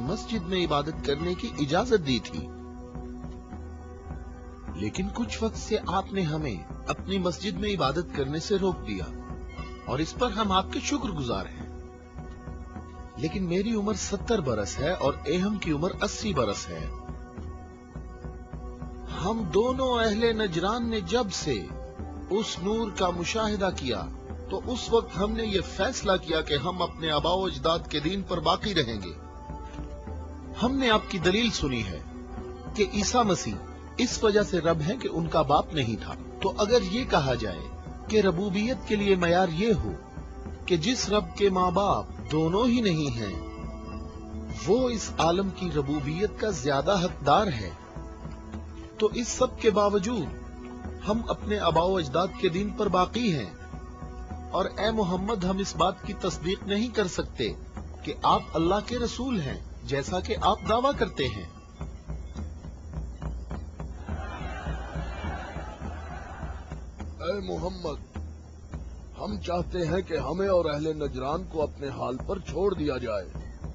मस्जिद में इबादत करने की इजाजत दी थी, लेकिन कुछ वक्त से आपने हमें अपनी मस्जिद में इबादत करने से रोक दिया और इस पर हम आपके शुक्रगुजार हैं। लेकिन मेरी उम्र 70 बरस है और एहम की उम्र 80 बरस है। हम दोनों अहले नजरान ने जब से उस नूर का मुशाहिदा किया तो उस वक्त हमने ये फैसला किया कि हम अपने आबाओ अजदाद के दीन पर बाकी रहेंगे। हमने आपकी दलील सुनी है कि ईसा मसीह इस वजह से रब है कि उनका बाप नहीं था। तो अगर ये कहा जाए कि रबूबियत के लिए मयार ये हो कि जिस रब के माँ बाप दोनों ही नहीं हैं, वो इस आलम की रबूबियत का ज्यादा हकदार है, तो इस सब के बावजूद हम अपने आबाओ अजदाद के दीन पर बाकी हैं। और ए मोहम्मद, हम इस बात की तस्दीक नहीं कर सकते कि आप अल्लाह के रसूल हैं, जैसा कि आप दावा करते हैं। ए मोहम्मद, हम चाहते हैं कि हमें और अहले नजरान को अपने हाल पर छोड़ दिया जाए।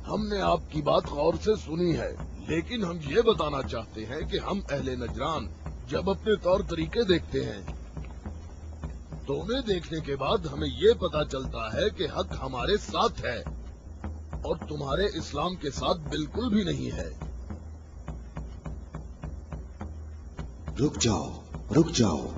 हमने आपकी बात गौर से सुनी है, लेकिन हम ये बताना चाहते हैं कि हम अहले नजरान जब अपने तौर तरीके देखते हैं तो उन्हें देखने के बाद हमें ये पता चलता है कि हक हमारे साथ है और तुम्हारे इस्लाम के साथ बिल्कुल भी नहीं है। रुक जाओ, रुक जाओ।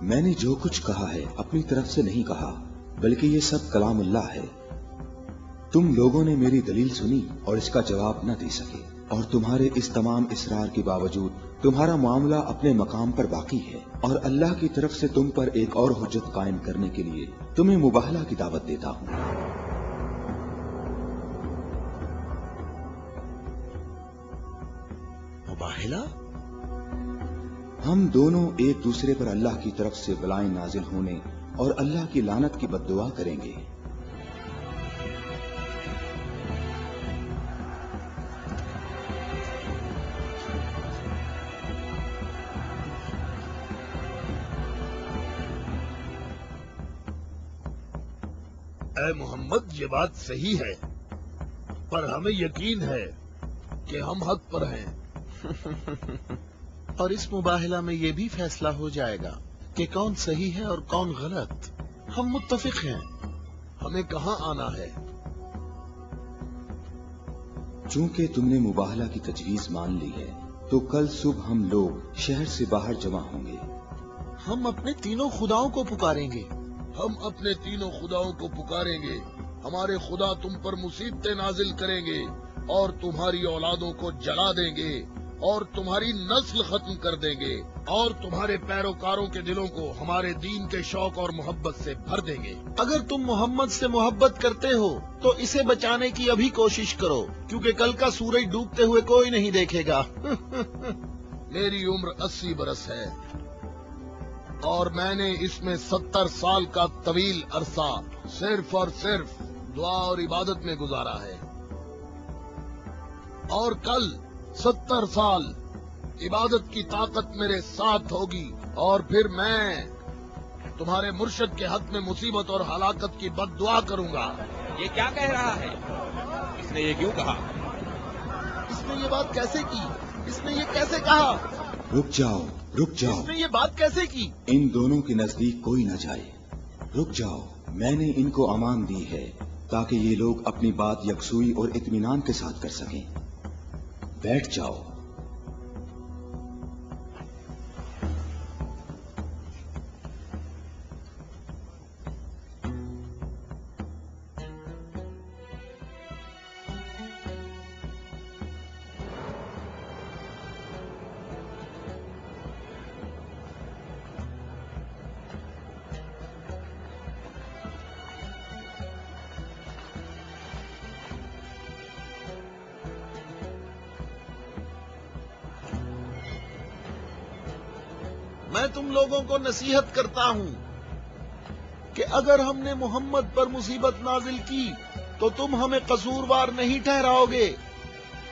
मैंने जो कुछ कहा है अपनी तरफ से नहीं कहा, बल्कि ये सब कलामुल्लाह है। तुम लोगों ने मेरी दलील सुनी और इसका जवाब न दे सके, और तुम्हारे इस तमाम इसरार के बावजूद तुम्हारा मामला अपने मकाम पर बाकी है। और अल्लाह की तरफ से तुम पर एक और हुज्जत कायम करने के लिए तुम्हें मुबाहला की दावत देता हूँ। मुबाहला? हम दोनों एक दूसरे पर अल्लाह की तरफ से बलाएं नाजिल होने और अल्लाह की लानत की बद्दुआ करेंगे। ए मोहम्मद, ये बात सही है, पर हमें यकीन है कि हम हक पर हैं। और इस मुबाहला में ये भी फैसला हो जाएगा कि कौन सही है और कौन गलत। हम मुत्तफिक हैं। हमें कहाँ आना है? चूंकि तुमने मुबाहला की तजवीज मान ली है, तो कल सुबह हम लोग शहर से बाहर जमा होंगे। हम अपने तीनों खुदाओं को पुकारेंगे। हम अपने तीनों खुदाओं को पुकारेंगे। हमारे खुदा तुम पर मुसीबतें नाजिल करेंगे और तुम्हारी औलादों को जला देंगे और तुम्हारी नस्ल खत्म कर देंगे और तुम्हारे पैरोकारों के दिलों को हमारे दीन के शौक और मोहब्बत से भर देंगे। अगर तुम मोहम्मद से मोहब्बत करते हो तो इसे बचाने की अभी कोशिश करो, क्योंकि कल का सूरज डूबते हुए कोई नहीं देखेगा। मेरी उम्र 80 बरस है और मैंने इसमें 70 साल का तवील अरसा सिर्फ और सिर्फ दुआ और इबादत में गुजारा है, और कल 70 साल इबादत की ताकत मेरे साथ होगी और फिर मैं तुम्हारे मुर्शद के हक में मुसीबत और हलाकत की बद्दुआ करूंगा। ये क्या कह रहा है? इसने ये क्यों कहा? इसने ये बात कैसे की? इसने ये कैसे कहा? रुक जाओ, रुक जाओ। इसने ये बात कैसे की? इन दोनों के नजदीक कोई न जाए। रुक जाओ, मैंने इनको अमान दी है ताकि ये लोग अपनी बात यकसुई और इत्मीनान के साथ कर सकें। बैठ जाओ। मैं तुम लोगों को नसीहत करता हूँ کہ اگر ہم نے محمد پر مصیبت نازل کی تو تم ہمیں قصوروار نہیں ٹھہراؤ گے،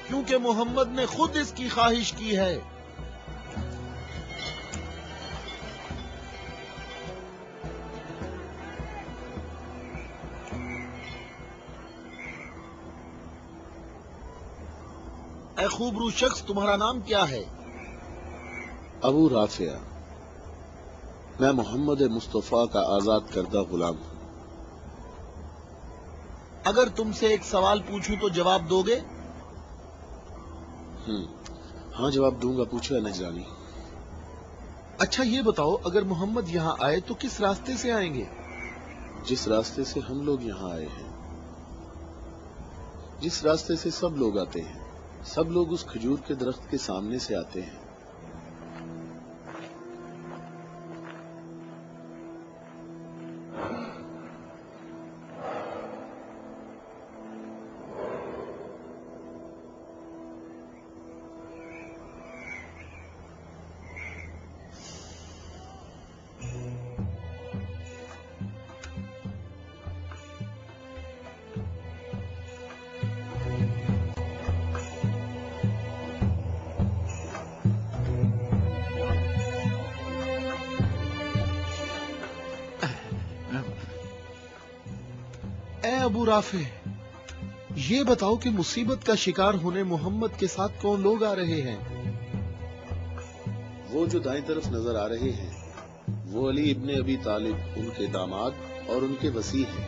کیونکہ محمد نے خود اس کی خواہش کی ہے۔ اے خوبرو شخص، تمہارا نام کیا ہے؟ ابو رافع، میں محمد مصطفیٰ کا آزاد کردہ غلام ہوں۔ اگر تم سے ایک سوال پوچھوں تو جواب دو گے؟ ہاں جواب دوں گا، پوچھو نجرانی۔ اچھا یہ بتاؤ، اگر محمد یہاں آئے تو کس راستے سے آئیں گے؟ جس راستے سے ہم لوگ یہاں آئے ہیں، جس راستے سے سب لوگ آتے ہیں، سب لوگ اس کھجور کے درخت کے سامنے سے آتے ہیں۔ اے ابو رافع، یہ بتاؤ کہ مصیبت کا شکار ہونے محمد کے ساتھ کون لوگ آ رہے ہیں؟ وہ جو دائیں طرف نظر آ رہے ہیں وہ علی ابن ابی طالب، ان کے داماد اور ان کے وصی ہیں۔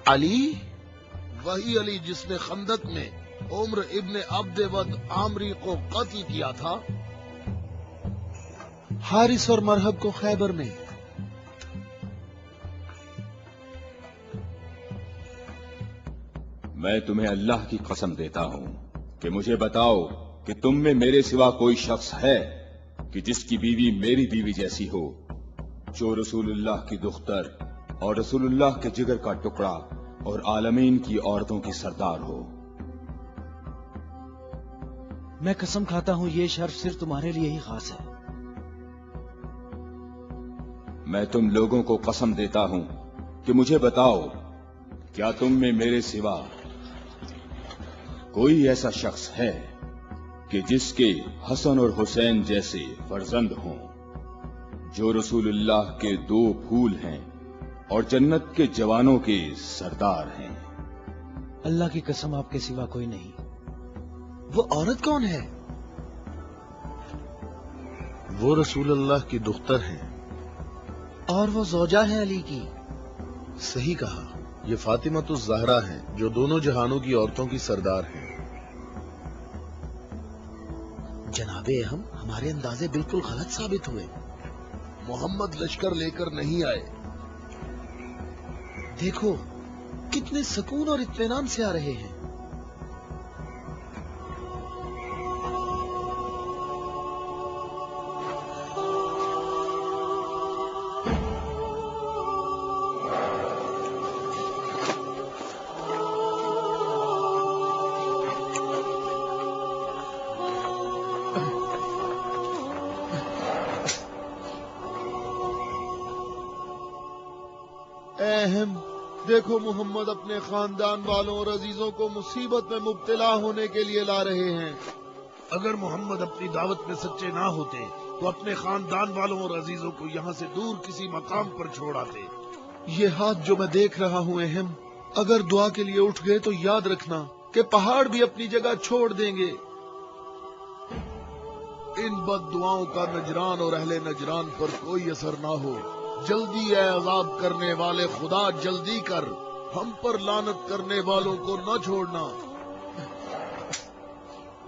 علی؟ وہی علی جس نے خندق میں عمر ابن عبد ود عامری کو قتل کیا تھا۔ حارث اور مرہب کو خیبر میں۔ میں تمہیں اللہ کی قسم دیتا ہوں کہ مجھے بتاؤ کہ تم میں میرے سوا کوئی شخص ہے کہ جس کی بیوی میری بیوی جیسی ہو، جو رسول اللہ کی دختر اور رسول اللہ کے جگر کا ٹکڑا اور عالمین کی عورتوں کی سردار ہو۔ میں قسم کھاتا ہوں یہ شرف صرف تمہارے لیے ہی خاص ہے۔ میں تم لوگوں کو قسم دیتا ہوں کہ مجھے بتاؤ، کیا تم میں میرے سوا کوئی ایسا شخص ہے کہ جس کے حسن اور حسین جیسے فرزند ہوں، جو رسول اللہ کے دو پھول ہیں اور جنت کے جوانوں کے سردار ہیں؟ اللہ کی قسم آپ کے سوا کوئی نہیں۔ وہ عورت کون ہے؟ وہ رسول اللہ کی دختر ہیں۔ اور وہ زوجہ ہے علی کی؟ صحیح کہا، یہ فاطمہ الزہرا ہیں جو دونوں جہانوں کی عورتوں کی سردار ہیں۔ جناب اہم، ہمارے اندازے بالکل غلط ثابت ہوئے۔ محمد لشکر لے کر نہیں آئے۔ دیکھو کتنے سکون اور اطمینان سے آ رہے ہیں۔ اہم دیکھو، محمد اپنے خاندان والوں اور عزیزوں کو مصیبت میں مبتلا ہونے کے لیے لا رہے ہیں۔ اگر محمد اپنی دعوت میں سچے نہ ہوتے تو اپنے خاندان والوں اور عزیزوں کو یہاں سے دور کسی مقام پر چھوڑ آتے۔ یہ ہاتھ جو میں دیکھ رہا ہوں اہم، اگر دعا کے لیے اٹھ گئے تو یاد رکھنا کہ پہاڑ بھی اپنی جگہ چھوڑ دیں گے۔ ان بد دعاؤں کا نجران اور اہل نجران پر کوئی اثر نہ ہو۔ جلدی اے عذاب کرنے والے خدا، جلدی کر، ہم پر لعنت کرنے والوں کو نہ چھوڑنا،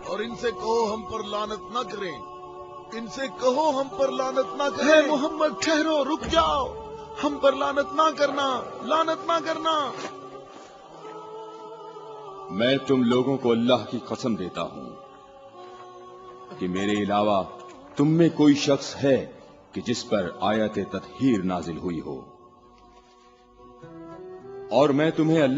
اور ان سے کہو ہم پر لعنت نہ کریں، ان سے کہو ہم پر لعنت نہ کریں۔ اے محمد ٹھہرو، رک جاؤ، ہم پر لعنت نہ کرنا، لعنت نہ کرنا۔ میں تم لوگوں کو اللہ کی قسم دیتا ہوں کہ میرے علاوہ تم میں کوئی شخص ہے کہ جس پر آیت تطہیر نازل ہوئی ہو، اور میں تمہیں